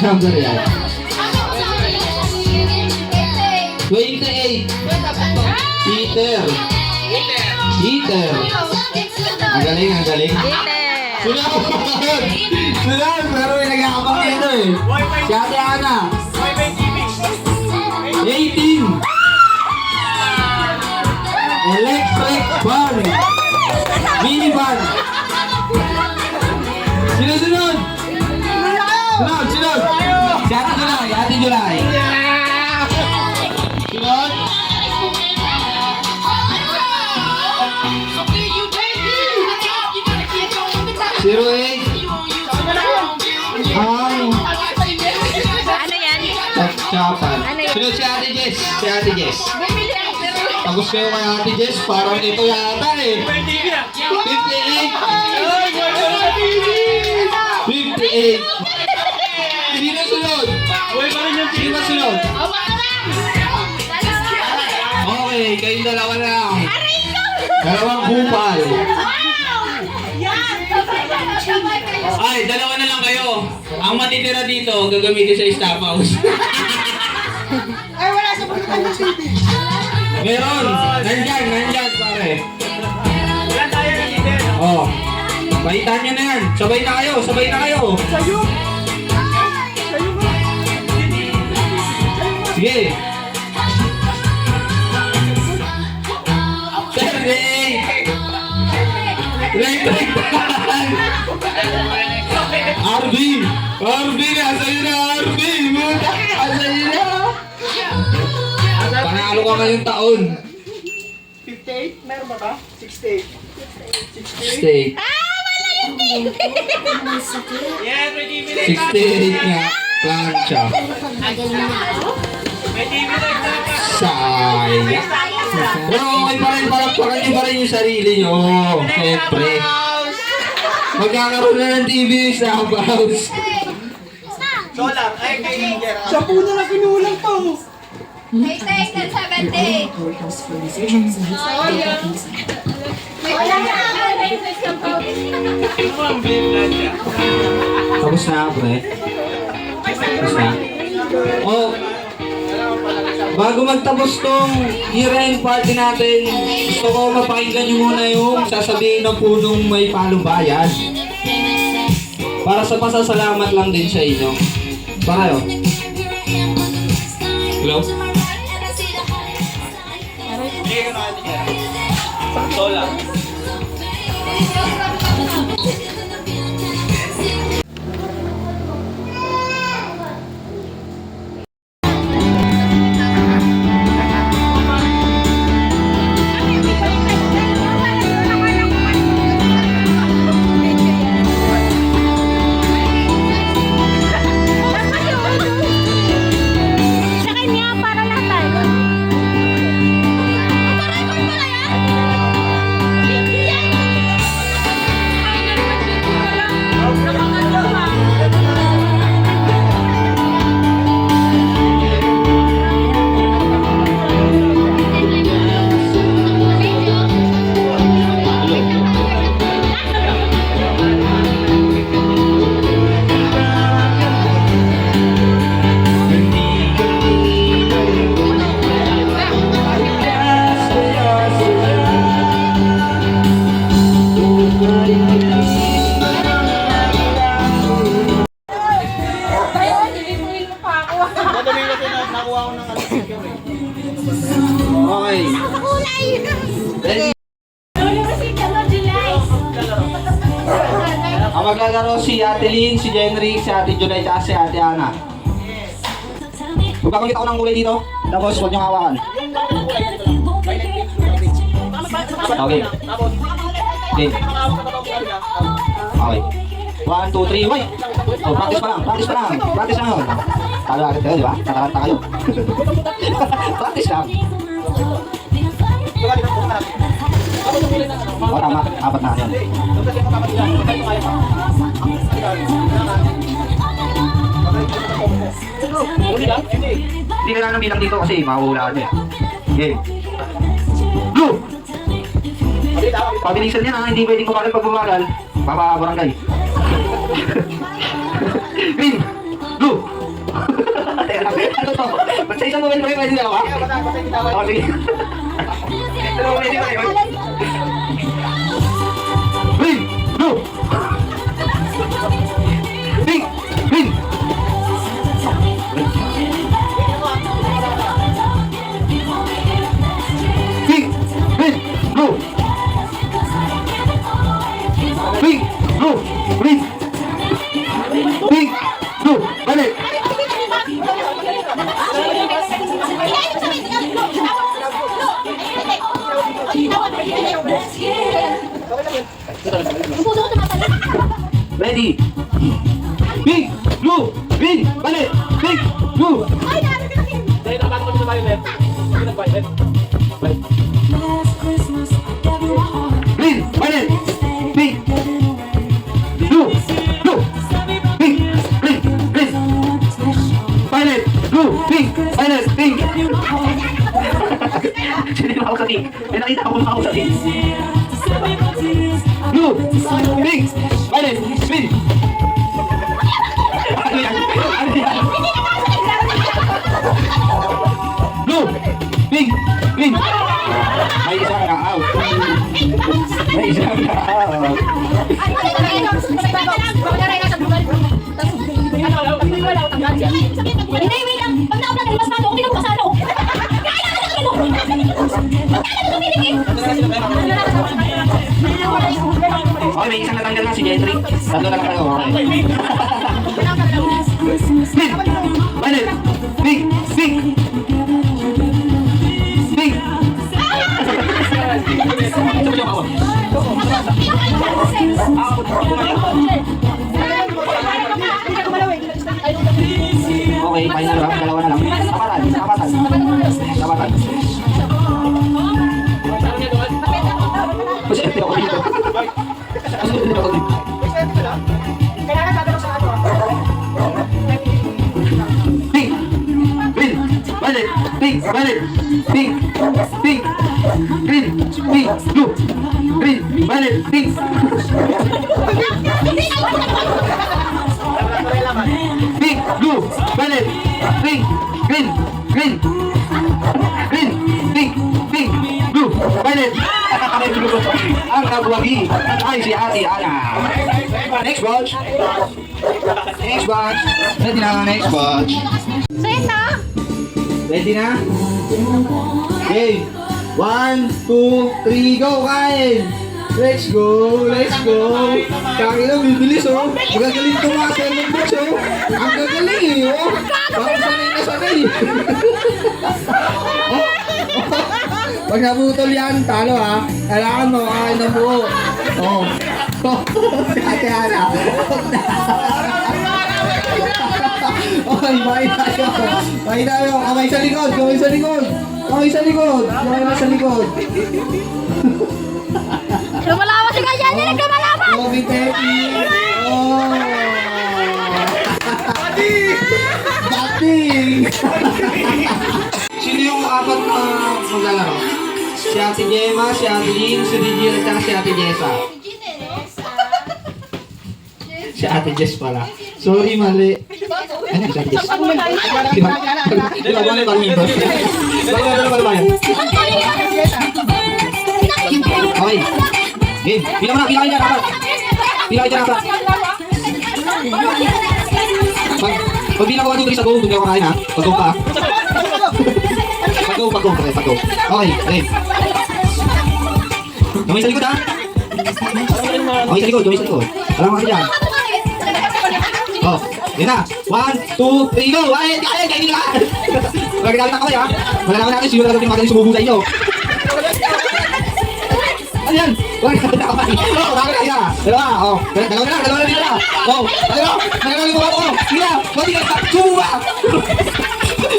number yan? 28. Peter. Peter. Ang galing, ang galing. Sunod! Sunod! Pero may nagkakabang dito eh. Si Ate Ana. 18. Electric van. Mini van. Sunod, sunod. Sunod, sunod. Si Ate Julay, Ate Julay. Sunod. Zero eight. Ano yan? Chapan. Ano yun? Sunod si Ate Jess. Si Ate Jess. Tapos kayo kay Ate Jess, parang ito yata eh. 58. 58. Sino sunod? Sino sunod? Okay, kayong dalawa na lang. Dalawang kupal. Ay, dalawa na lang kayo. Ang matitira dito, gagamitin sa staff house. Ay, wala sa pagkakas ng TV. Meron! Nandyan, nandyan pare. Wala tayo na leader. Oh. Bahitan nyo na yan. Sabay na kayo, sabay na kayo. Sa'yo. Sa'yo ba? Sige. 38. Electric fan. RB. RB na, sa'yo na RB. Muta ka, sa'yo na. Panalo ka ngayong taon. 58? Meron ba ba? 68. 68? Stay. Yeah, may TV 68 nga. Plancha. May TV live na pa. Sayang. Pero okay pa rin, palakpakan nyo pa rin yung sarili nyo. Siyempre. Magkakaroon na ng TV sa house. Solar. Ay, kay leader. Siya po na lang kinulang to. May take na 70. Wala na. Ano ang bilhin niya? Tapos na, pre. Tapos na. Oh, bago magtapos tong year-end party natin, gusto ko mapakinggan nyo muna yung sasabihin ng punong may palubayan. Para sa pasasalamat lang din sa inyo. Para yun. Hello? Hindi ka na leader. Solar. Sa kanya, para lahat tayo. Para pala yan? Hindi yan. Madali kasi nakuha ko ng ano. Okay. Kulay. Ready? Ang maglalaro si Ate Lynn, si Jenry, si Ate Junay, at si Ate Ana. Magpapanggit ako ng kulay dito, tapos huwag niyong hawakan. Okay. Okay. Okay. 1, 2, 3, wait! Oh, practice pa lang, practice pa lang, practice lang yun. Talo agad kayo, di ba? Nakaranta kayo. Practice lang. Oh, tama, apat na yan. Hindi kailangan ng bilang dito kasi mahuhulaan niya. Game. Blue! Pabilisan yan ha, hindi pwedeng kumagal pag bumagal. Papabarangay. Green! Blue! Ano to? Sa isang moment pa rin, pwede dalawa? Oo, sige. Dalawa pwede pa rin. Green! Blue! Pink! Green! Pink! Green! Blue! Pink! Blue! Green! Pink! Blue! Balik! Ready? Pink! Blue! Green! Balik! Pink! Blue! Green! Balik! Pink! Blue! Blue! Pink! Green! Green! Violet! Blue! Pink! Violet! Pink! Sino yung ako sa pink? May nakita ako mga ako sa pink. Blue! Pink! Violet! Green! Ano yan? Ano yan? Blue! Pink! Green! May isang na-out. May isang na-out. Hindi, wait lang. Pag nauna na mas paano, kung tinagpas ano. Kaya na sa kilo. Okay, may isang natanggal na si Gentry. Tatlo na lang tayo. Okay. Pink! Violet! Pink! Pink! Pink! Okay, final round. Dalawa na lang. Tapatan. Tapatan. Tapatan. Kasi hindi ako dito. Kasi hindi ako dito. Pink! Green! Violet! Pink! Violet! Pink! Pink! Green! Pink! Blue! Green! Violet! Pink! Pink! Blue! Violet! Pink! Green! Green! Green! Pink! Pink! Blue! Violet! Ang nabuwagi ay si Ate Ana. Next batch. Next batch. Ready na, next batch. Sa'yo na. Ready na? Okay. 1, 2, 3, go, kain! Let's go, let's go! Kaki na, bibilis oh! Magagaling ito mga 7 books oh! Ang gagaling eh oh! Bakit sanay na sanay? Oh! Pag nabutol yan, talo ha! Kailangan mo kain ng buo! Oh! Oh! Ate Ana! Okay, bye tayo! Bye tayo! Kamay sa likod! Kamay sa likod! Kamay sa likod! Kamay na sa likod! Lumalawas si Ganyan, hindi nagkamalawas. Kobe Pepe! Oh! Dating! Sino yung apat na maglalaro? Si Ate Gemma, si Ate Lynn, si Regina, at saka si Ate Jessa. Si Ate Jess pala. Sorry, mali. Ano si Ate Jess? Di ba? Di ba? Wala ba rin ito? Wala. Okay. Game. Bilang mo na. Bilang kayo dyan. Dapat. Bilang kayo dyan. Dapat. Pag bilang ko 1, 2, 3 sa go, doon ako kain ha. Pag go pa. Pag go. Okay. Okay. Gawin sa likod ha. Okay sa likod. Alam mo kasi dyan. Oh. Yan na. 1, 2, 3, go. Ay, kain nila. Wala ginamit ang kamay ha. Malalaman natin siguro natin yung magaling sumubo sa inyo. Ano yan? Wala ginamit ang kamay. Oh, bakit kaya? Dalawa. Oh. Dalawa na nila. Oh. Dalawa yung mga ko. Sige na. Pwede ka. Sumo ba?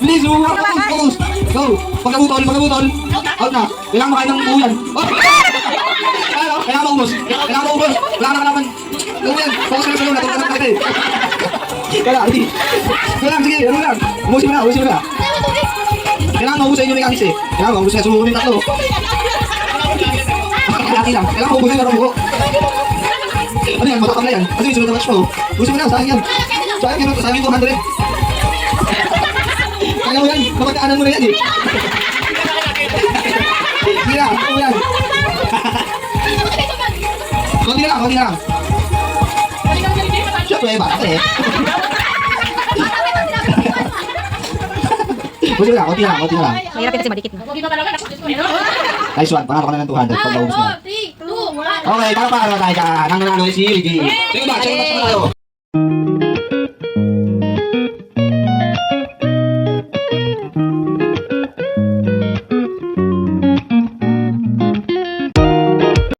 Please, sumo ba? Focus. Go. Pag nabutol. Out na. Kailangan makain ng buo yan. Oh. Kailangan maubos. Wala ka na kalaman. Ano yan? Focus ka na sa luna. Tutulog ka natin. Hindi. Sige. Ano lang. Umusin mo na. Kailangan maubusin yung mechanics eh. Kailangan maubusin na sumuko yung tatlo. Laki lang. Kailangan maubusin na buko. Ano yan? Matakam na yan. Kasi sunod na match mo. Ubusin mo na. Sa akin yan. Sa akin yung 200. Kaya mo yan. Kamataanan mo na yan eh. Sige na, kaya mo yan. Konti na lang, konti na lang. Siyempre, bata ka eh. Konti na lang, konti na lang, konti na lang. Mahirap yun kasi madikit na. Nice one, panalo ka na ng 200 pag naubos mo. 3, 2, 1. Okay, para tayo ka. Nang nanalo si Ricky. Sige ba, check mo tayo.